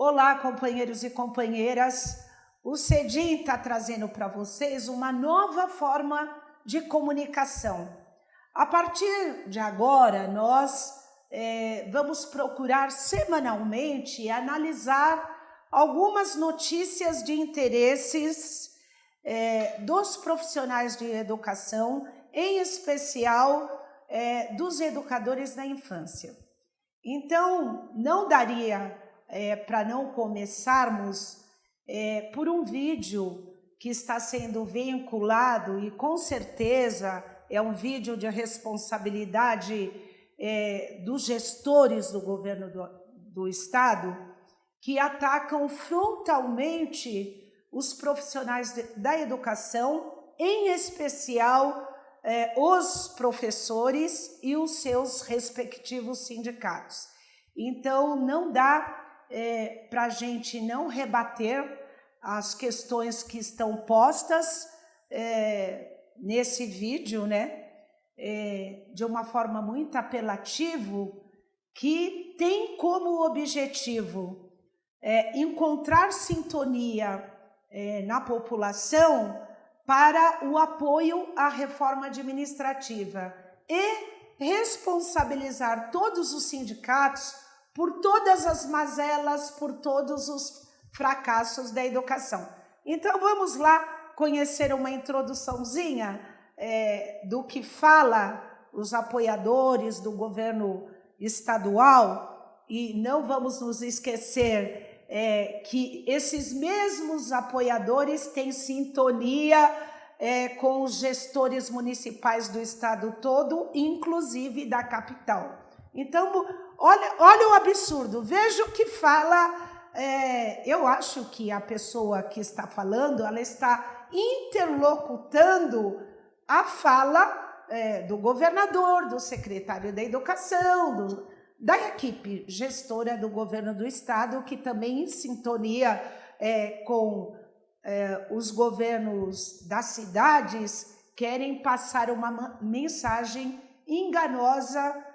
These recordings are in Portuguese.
Olá, companheiros e companheiras. O CEDIM está trazendo para vocês uma nova forma de comunicação. A partir de agora, nós vamos procurar semanalmente analisar algumas notícias de interesses dos profissionais de educação, em especial dos educadores da infância. Então, não daria para não começarmos por um vídeo que está sendo vinculado e com certeza é um vídeo de responsabilidade dos gestores do governo do Estado, que atacam frontalmente os profissionais da educação, em especial os professores e os seus respectivos sindicatos. Então, não dá para a gente não rebater as questões que estão postas nesse vídeo, de uma forma muito apelativa, que tem como objetivo encontrar sintonia na população para o apoio à reforma administrativa e responsabilizar todos os sindicatos por todas as mazelas, por todos os fracassos da educação. Então vamos lá conhecer uma introduçãozinha do que fala os apoiadores do governo estadual, e não vamos nos esquecer que esses mesmos apoiadores têm sintonia com os gestores municipais do estado todo, inclusive da capital. Então, olha o absurdo, veja o que fala. Eu acho que a pessoa que está falando, ela está interlocutando a fala do governador, do secretário da Educação, da equipe gestora do governo do estado, que também em sintonia com os governos das cidades querem passar uma mensagem enganosa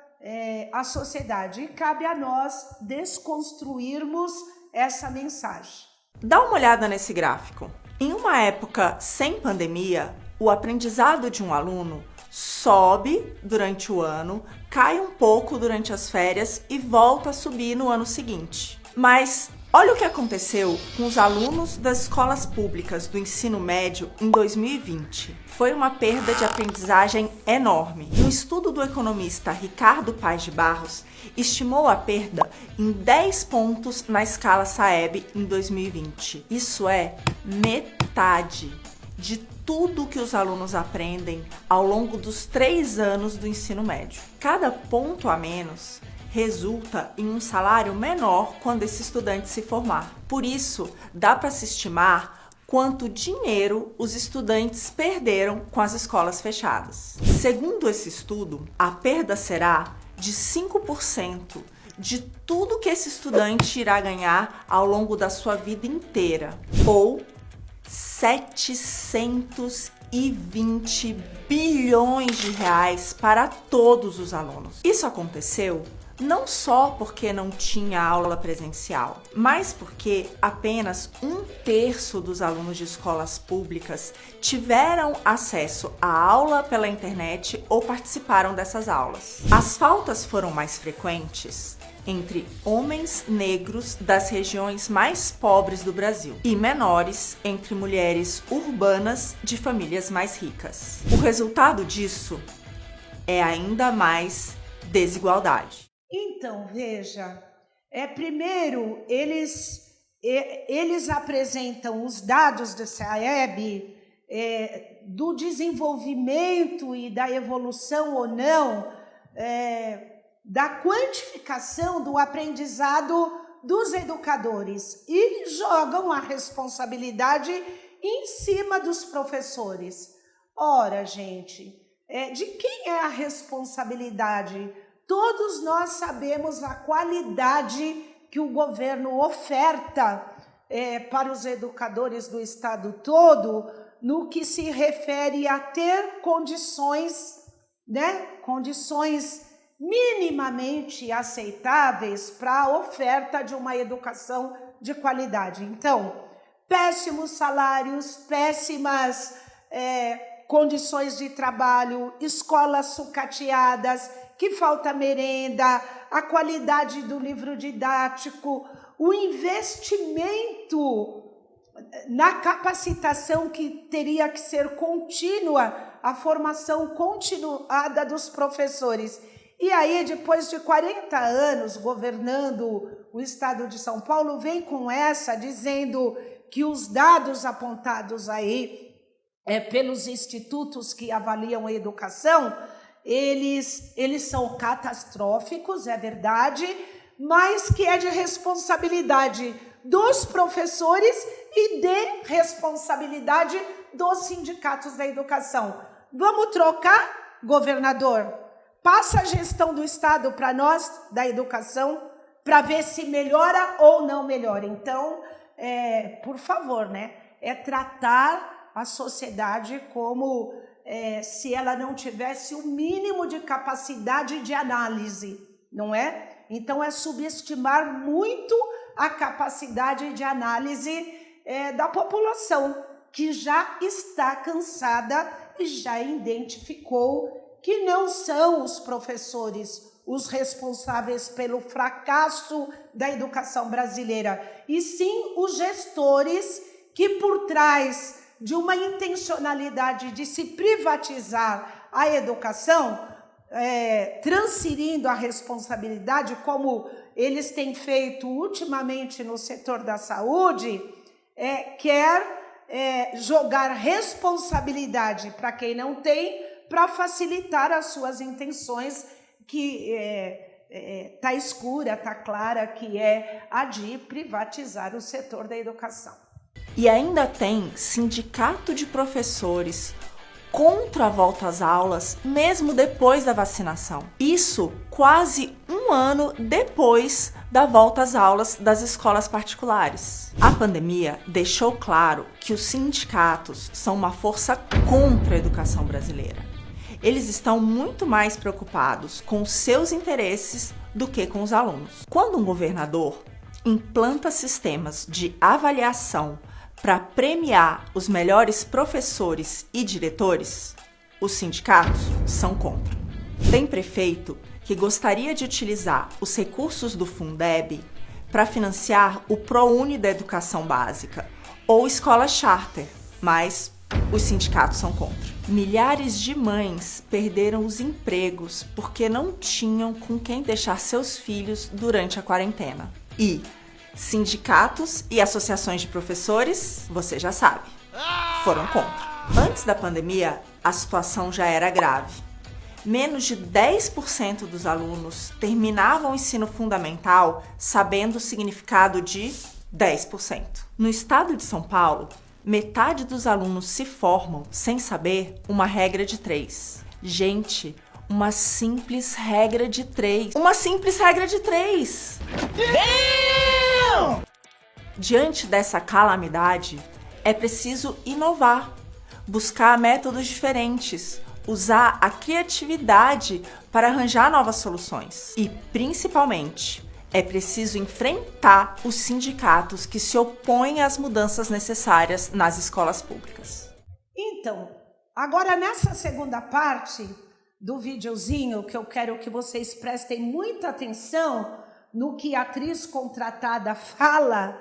à sociedade. E cabe a nós desconstruirmos essa mensagem. Dá uma olhada nesse gráfico. Em uma época sem pandemia, o aprendizado de um aluno sobe durante o ano, cai um pouco durante as férias e volta a subir no ano seguinte. Mas olha o que aconteceu com os alunos das escolas públicas do ensino médio em 2020. Foi uma perda de aprendizagem enorme. Um estudo do economista Ricardo Paes de Barros estimou a perda em 10 pontos na escala SAEB em 2020. Isso é metade de tudo que os alunos aprendem ao longo dos 3 anos do ensino médio. Cada ponto a menos resulta em um salário menor quando esse estudante se formar. Por isso, dá para se estimar quanto dinheiro os estudantes perderam com as escolas fechadas. Segundo esse estudo, a perda será de 5% de tudo que esse estudante irá ganhar ao longo da sua vida inteira, ou 720 bilhões de reais para todos os alunos. Isso aconteceu não só porque não tinha aula presencial, mas porque apenas 1/3 dos alunos de escolas públicas tiveram acesso à aula pela internet ou participaram dessas aulas. As faltas foram mais frequentes entre homens negros das regiões mais pobres do Brasil e menores entre mulheres urbanas de famílias mais ricas. O resultado disso é ainda mais desigualdade. Então, veja, primeiro eles apresentam os dados do SAEB do desenvolvimento e da evolução ou não da quantificação do aprendizado dos educadores e jogam a responsabilidade em cima dos professores. Ora, gente, de quem é a responsabilidade? Todos nós sabemos a qualidade que o governo oferta para os educadores do estado todo no que se refere a ter condições minimamente aceitáveis para a oferta de uma educação de qualidade. Então, péssimos salários, péssimas condições de trabalho, escolas sucateadas, que falta merenda, a qualidade do livro didático, o investimento na capacitação que teria que ser contínua, a formação continuada dos professores. E aí, depois de 40 anos governando o estado de São Paulo, vem com essa, dizendo que os dados apontados aí pelos institutos que avaliam a educação, eles são catastróficos, é verdade, mas que é de responsabilidade dos professores e de responsabilidade dos sindicatos da educação. Vamos trocar, governador? Passa a gestão do Estado para nós, da educação, para ver se melhora ou não melhora. Então, por favor, né? É tratar a sociedade como se ela não tivesse o mínimo de capacidade de análise, não é? Então, é subestimar muito a capacidade de análise da população, que já está cansada e já identificou que não são os professores os responsáveis pelo fracasso da educação brasileira, e sim os gestores que, por trás de uma intencionalidade de se privatizar a educação, transferindo a responsabilidade, como eles têm feito ultimamente no setor da saúde, quer jogar responsabilidade para quem não tem, para facilitar as suas intenções, que está escura, está clara, que é a de privatizar o setor da educação. E ainda tem sindicato de professores contra a volta às aulas, mesmo depois da vacinação. Isso quase um ano depois da volta às aulas das escolas particulares. A pandemia deixou claro que os sindicatos são uma força contra a educação brasileira. Eles estão muito mais preocupados com os seus interesses do que com os alunos. Quando um governador implanta sistemas de avaliação para premiar os melhores professores e diretores, os sindicatos são contra. Tem prefeito que gostaria de utilizar os recursos do Fundeb para financiar o ProUni da educação básica ou escola charter, mas os sindicatos são contra. Milhares de mães perderam os empregos porque não tinham com quem deixar seus filhos durante a quarentena. E sindicatos e associações de professores, você já sabe, foram contra. Antes da pandemia, a situação já era grave. Menos de 10% dos alunos terminavam o ensino fundamental sabendo o significado de 10%. No estado de São Paulo, metade dos alunos se formam sem saber uma regra de 3. Gente, uma simples regra de 3. Uma simples regra de 3! Diante dessa calamidade, é preciso inovar, buscar métodos diferentes, usar a criatividade para arranjar novas soluções. E, principalmente, é preciso enfrentar os sindicatos que se opõem às mudanças necessárias nas escolas públicas. Então, agora nessa segunda parte do videozinho, que eu quero que vocês prestem muita atenção no que a atriz contratada fala,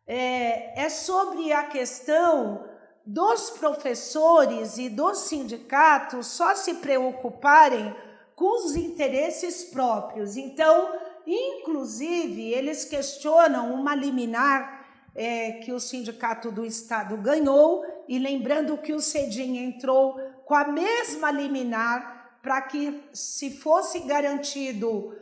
é sobre a questão dos professores e dos sindicatos só se preocuparem com os interesses próprios. Então, inclusive, eles questionam uma liminar que o Sindicato do Estado ganhou, e lembrando que o CEDIM entrou com a mesma liminar para que, se fosse garantido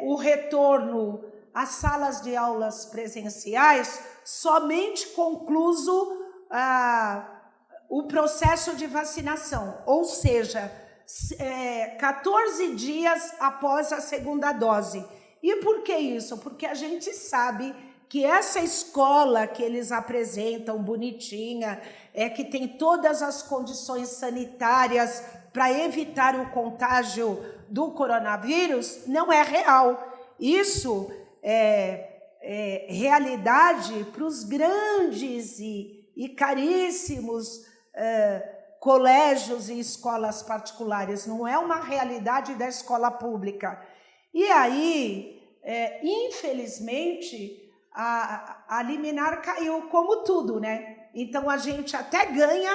o retorno às salas de aulas presenciais, somente concluso o processo de vacinação, ou seja, 14 dias após a segunda dose. E por que isso? Porque a gente sabe que essa escola que eles apresentam, bonitinha, que tem todas as condições sanitárias para evitar o contágio do coronavírus não é real. Isso é realidade para os grandes e caríssimos colégios e escolas particulares, não é uma realidade da escola pública. E aí, infelizmente, a liminar caiu como tudo, né? Então, a gente até ganha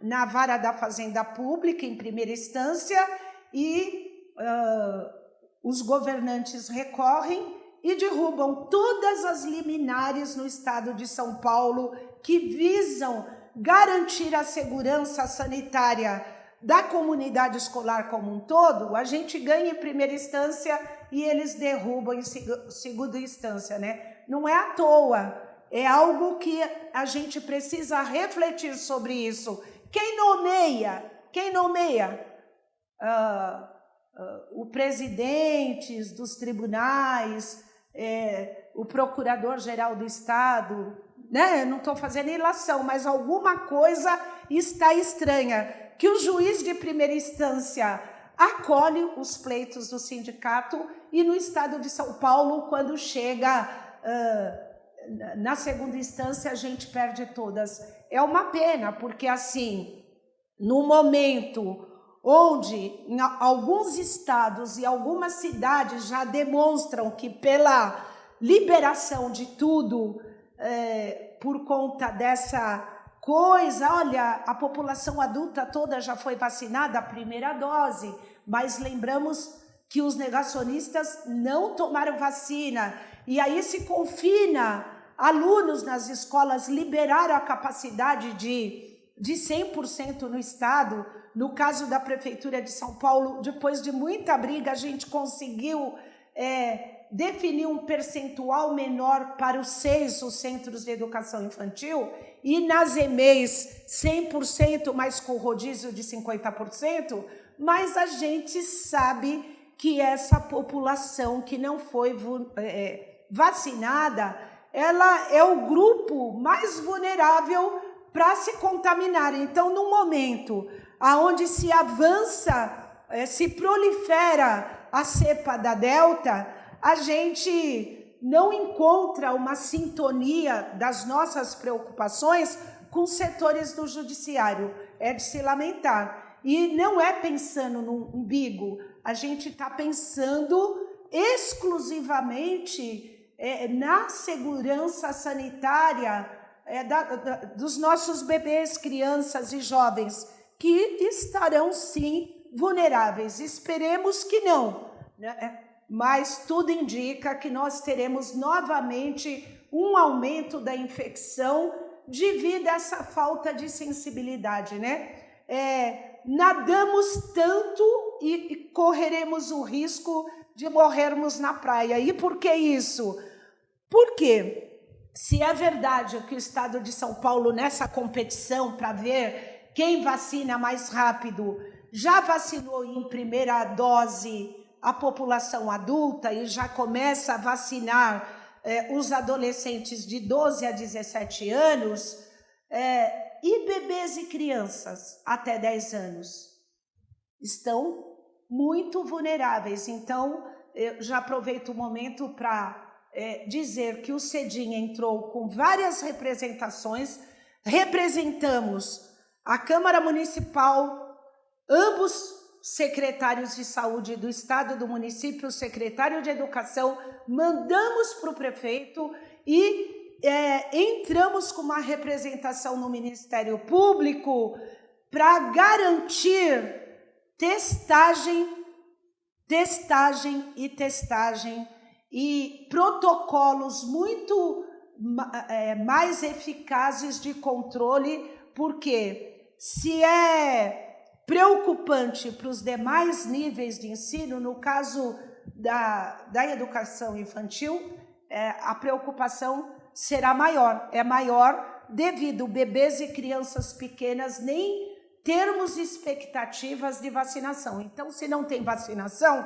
na vara da Fazenda Pública, em primeira instância, e os governantes recorrem e derrubam todas as liminares no estado de São Paulo que visam garantir a segurança sanitária da comunidade escolar como um todo. A gente ganha em primeira instância e eles derrubam em segunda instância, né? Não é à toa, é algo que a gente precisa refletir sobre isso. Quem nomeia o presidente dos tribunais, o procurador-geral do Estado, né? Eu não estou fazendo ilação, mas alguma coisa está estranha, que o juiz de primeira instância acolhe os pleitos do sindicato e no estado de São Paulo, quando chega na segunda instância, a gente perde todas. É uma pena, porque assim, no momento onde em alguns estados e algumas cidades já demonstram que pela liberação de tudo, por conta dessa coisa, olha, a população adulta toda já foi vacinada, a primeira dose, mas lembramos que os negacionistas não tomaram vacina, e aí se confina alunos nas escolas, liberaram a capacidade de 100% no estado. No caso da Prefeitura de São Paulo, depois de muita briga, a gente conseguiu definir um percentual menor para os Centros de Educação Infantil, e nas EMEIs 100%, mas com rodízio de 50%, mas a gente sabe que essa população que não foi vacinada, ela é o grupo mais vulnerável para se contaminar. Então, no momento onde se avança, se prolifera a cepa da Delta, a gente não encontra uma sintonia das nossas preocupações com setores do judiciário. É de se lamentar. E não é pensando no umbigo, a gente está pensando exclusivamente na segurança sanitária dos nossos bebês, crianças e jovens, que estarão, sim, vulneráveis. Esperemos que não, né? Mas tudo indica que nós teremos novamente um aumento da infecção devido a essa falta de sensibilidade, né? Nadamos tanto e correremos o risco de morrermos na praia. E por que isso? Porque se é verdade que o estado de São Paulo, nessa competição para ver quem vacina mais rápido, já vacinou em primeira dose a população adulta e já começa a vacinar os adolescentes de 12 a 17 anos, e bebês e crianças até 10 anos estão muito vulneráveis. Então, eu já aproveito o momento para dizer que o CEDIM entrou com várias representações. Representamos a Câmara Municipal, ambos secretários de saúde do estado, do município, o secretário de educação, mandamos para o prefeito e entramos com uma representação no Ministério Público para garantir testagem e protocolos muito mais eficazes de controle, porque se é preocupante para os demais níveis de ensino, no caso da educação infantil, a preocupação será maior. É maior devido bebês e crianças pequenas nem termos expectativas de vacinação. Então, se não tem vacinação,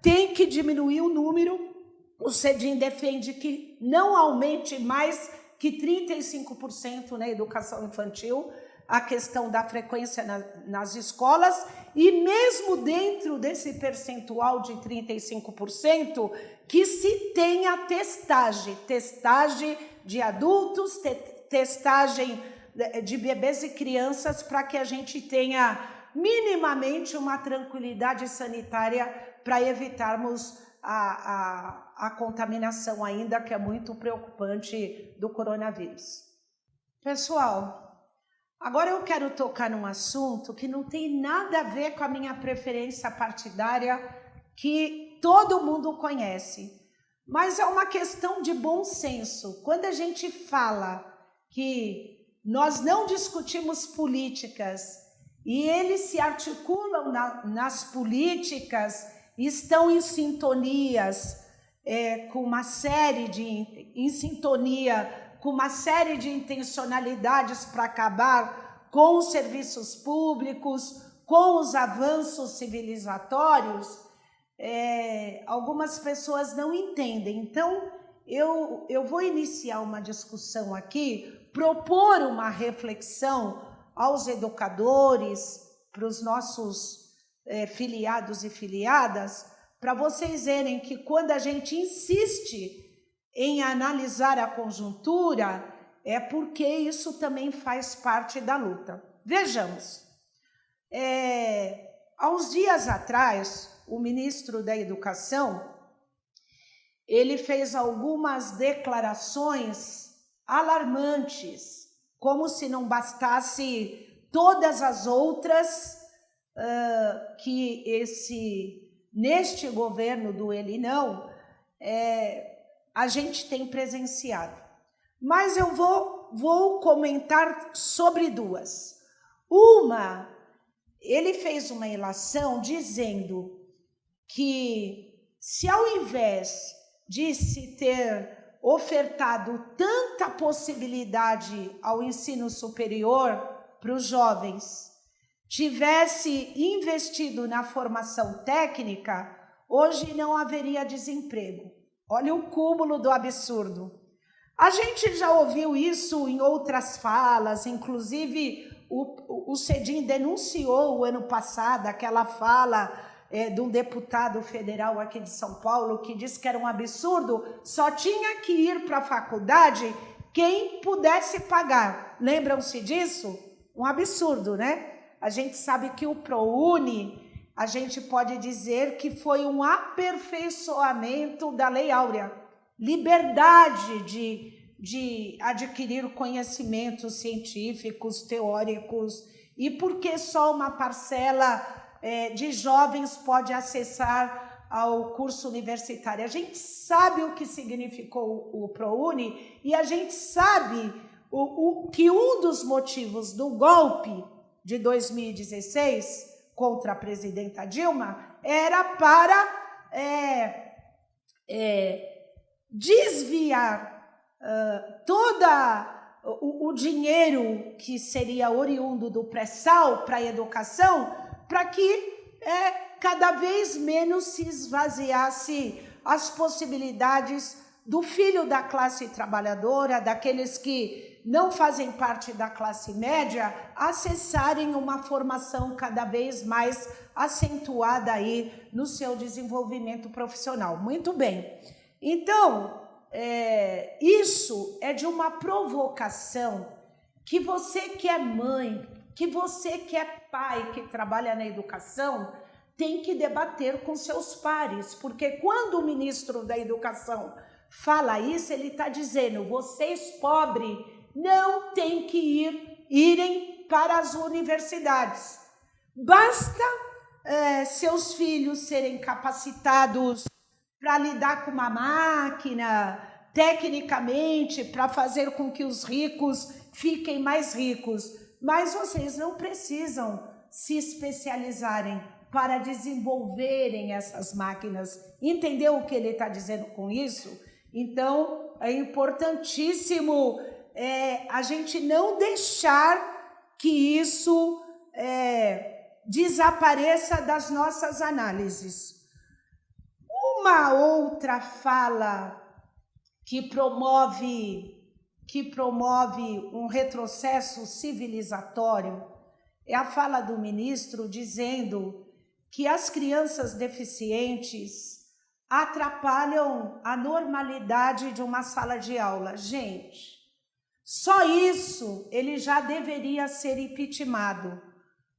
tem que diminuir o número. O CEDIM defende que não aumente mais que 35% na educação infantil, a questão da frequência nas escolas, e mesmo dentro desse percentual de 35%, que se tenha testagem de adultos, testagem de bebês e crianças, para que a gente tenha minimamente uma tranquilidade sanitária para evitarmos a contaminação ainda, que é muito preocupante, do coronavírus. Pessoal, agora eu quero tocar num assunto que não tem nada a ver com a minha preferência partidária, que todo mundo conhece, mas é uma questão de bom senso. Quando a gente fala que nós não discutimos políticas e eles se articulam nas políticas, estão em sintonias com uma série de intencionalidades para acabar com os serviços públicos, com os avanços civilizatórios, algumas pessoas não entendem. Então, eu vou iniciar uma discussão aqui, propor uma reflexão aos educadores, para os nossos filiados e filiadas, para vocês verem que quando a gente insiste em analisar a conjuntura, é porque isso também faz parte da luta. Vejamos, há uns dias atrás, o ministro da Educação, ele fez algumas declarações alarmantes, como se não bastasse todas as outras que neste governo do ele não, a gente tem presenciado. Mas eu vou comentar sobre duas. Uma, ele fez uma ilação dizendo que se ao invés de se ter ofertado tanta possibilidade ao ensino superior para os jovens, tivesse investido na formação técnica, hoje não haveria desemprego. Olha o cúmulo do absurdo. A gente já ouviu isso em outras falas, inclusive o Cedim denunciou o ano passado aquela fala de um deputado federal aqui de São Paulo que disse que era um absurdo, só tinha que ir para a faculdade quem pudesse pagar. Lembram-se disso? Um absurdo, né? A gente sabe que o ProUni, a gente pode dizer que foi um aperfeiçoamento da Lei Áurea. Liberdade de adquirir conhecimentos científicos, teóricos, e porque só uma parcela de jovens pode acessar ao curso universitário. A gente sabe o que significou o ProUni e a gente sabe que um dos motivos do golpe de 2016 contra a presidenta Dilma era para desviar todo o dinheiro que seria oriundo do pré-sal para a educação, para que cada vez menos se esvaziasse as possibilidades do filho da classe trabalhadora, daqueles que não fazem parte da classe média, acessarem uma formação cada vez mais acentuada aí no seu desenvolvimento profissional. Muito bem. Então, isso é de uma provocação que você que é mãe, que você que é pai, que trabalha na educação, tem que debater com seus pares, porque quando o ministro da Educação fala isso, ele está dizendo, vocês pobres não têm que irem para as universidades. Basta seus filhos serem capacitados para lidar com uma máquina, tecnicamente, para fazer com que os ricos fiquem mais ricos. Mas vocês não precisam se especializarem para desenvolverem essas máquinas. Entendeu o que ele está dizendo com isso? Então, é importantíssimo a gente não deixar que isso desapareça das nossas análises. Uma outra fala que promove um retrocesso civilizatório é a fala do ministro dizendo que as crianças deficientes atrapalham a normalidade de uma sala de aula. Gente, só isso ele já deveria ser impeachmentado.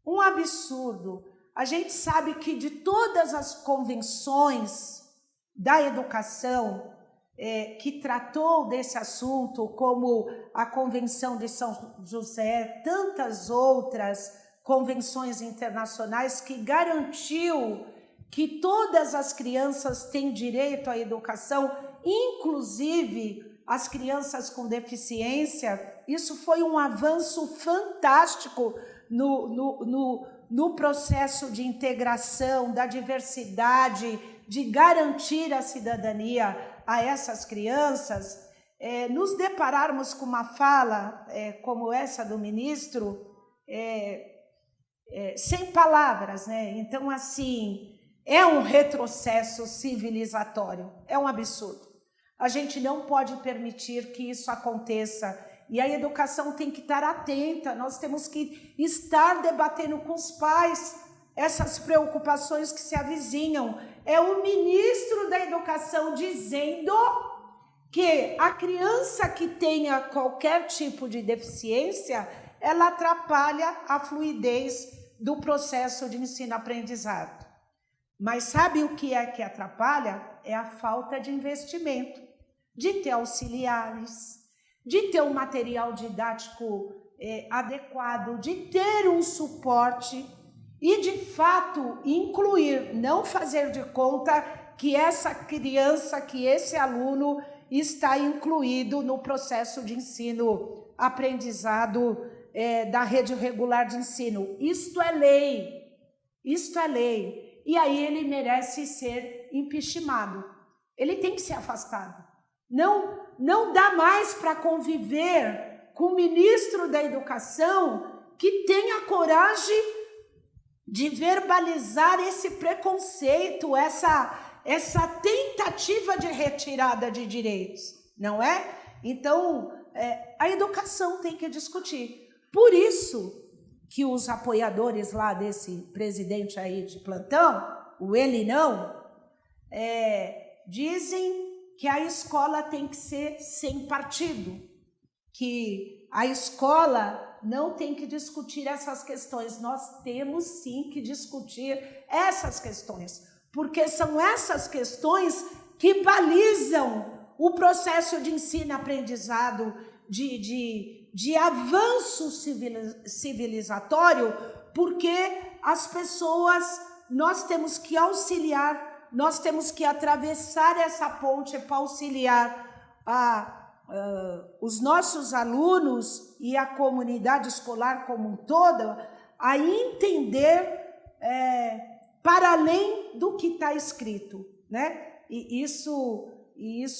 Um absurdo. A gente sabe que de todas as convenções da educação que tratou desse assunto, como a Convenção de São José, tantas outras convenções internacionais que garantiu que todas as crianças têm direito à educação, inclusive as crianças com deficiência. Isso foi um avanço fantástico no processo de integração, da diversidade, de garantir a cidadania a essas crianças. Nos depararmos com uma fala como essa do ministro, sem palavras, né? Então, assim, é um retrocesso civilizatório, é um absurdo. A gente não pode permitir que isso aconteça. E a educação tem que estar atenta, nós temos que estar debatendo com os pais essas preocupações que se avizinham. É o ministro da Educação dizendo que a criança que tenha qualquer tipo de deficiência, ela atrapalha a fluidez do processo de ensino-aprendizado. Mas sabe o que é que atrapalha? É a falta de investimento, de ter auxiliares, de ter um material didático adequado, de ter um suporte e, de fato, incluir, não fazer de conta que essa criança, que esse aluno está incluído no processo de ensino-aprendizado da rede regular de ensino. Isto é lei, isto é lei. E aí ele merece ser impeachmentado. Ele tem que ser afastado. Não dá mais para conviver com o ministro da Educação que tenha coragem de verbalizar esse preconceito, essa tentativa de retirada de direitos, não é? Então, a educação tem que discutir. Por isso que os apoiadores lá desse presidente aí de plantão, o ele não, dizem que a escola tem que ser sem partido, que a escola não tem que discutir essas questões. Nós temos sim que discutir essas questões, porque são essas questões que balizam o processo de ensino-aprendizado, de avanço civilizatório, porque as pessoas, nós temos que auxiliar, nós temos que atravessar essa ponte para auxiliar os nossos alunos e a comunidade escolar como um todo a entender para além do que está escrito, né? E isso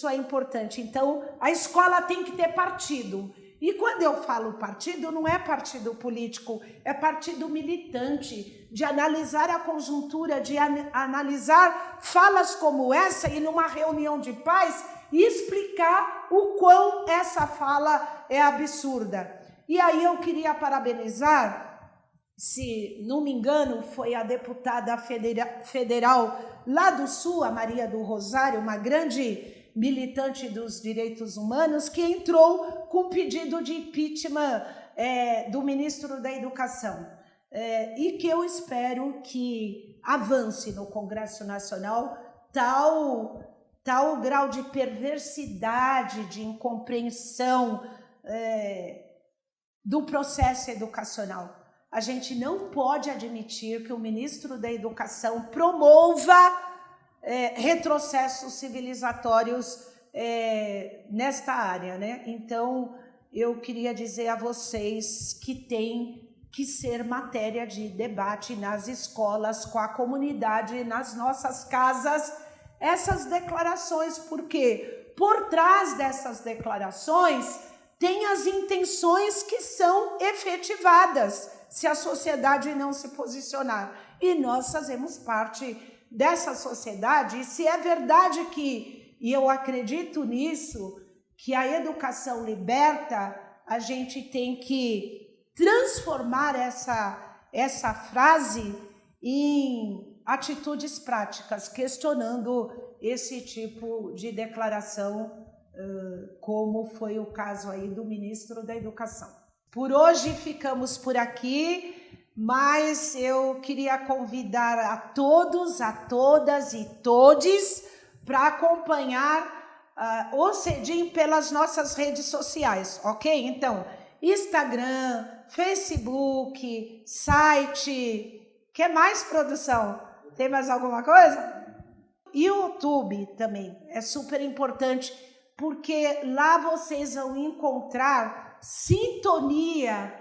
é importante. Então, a escola tem que ter partido. E quando eu falo partido, não é partido político, é partido militante, de analisar a conjuntura, de analisar falas como essa e numa reunião de pais e explicar o quão essa fala é absurda. E aí eu queria parabenizar, se não me engano, foi a deputada federal lá do Sul, a Maria do Rosário, uma grande militante dos direitos humanos, que entrou com pedido de impeachment do ministro da Educação. E que eu espero que avance no Congresso Nacional tal grau de perversidade, de incompreensão do processo educacional. A gente não pode admitir que o ministro da Educação promova retrocessos civilizatórios nesta área, né? Então, eu queria dizer a vocês que tem que ser matéria de debate nas escolas, com a comunidade, nas nossas casas, essas declarações, porque por trás dessas declarações tem as intenções que são efetivadas se a sociedade não se posicionar. E nós fazemos parte dessa sociedade, e se é verdade que, e eu acredito nisso, que a educação liberta, a gente tem que transformar essa frase em atitudes práticas, questionando esse tipo de declaração, como foi o caso aí do ministro da Educação. Por hoje ficamos por aqui, mas eu queria convidar a todos, a todas e todes para acompanhar o CEDIM pelas nossas redes sociais, ok? Então, Instagram, Facebook, site, que mais, produção? Tem mais alguma coisa? YouTube também é super importante, porque lá vocês vão encontrar sintonia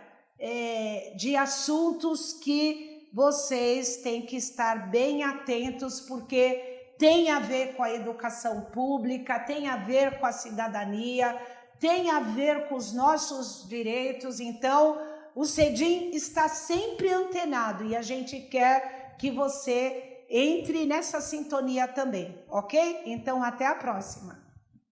de assuntos que vocês têm que estar bem atentos, porque tem a ver com a educação pública, tem a ver com a cidadania, tem a ver com os nossos direitos. Então, o CEDIM está sempre antenado e a gente quer que você entre nessa sintonia também, ok? Então, até a próxima!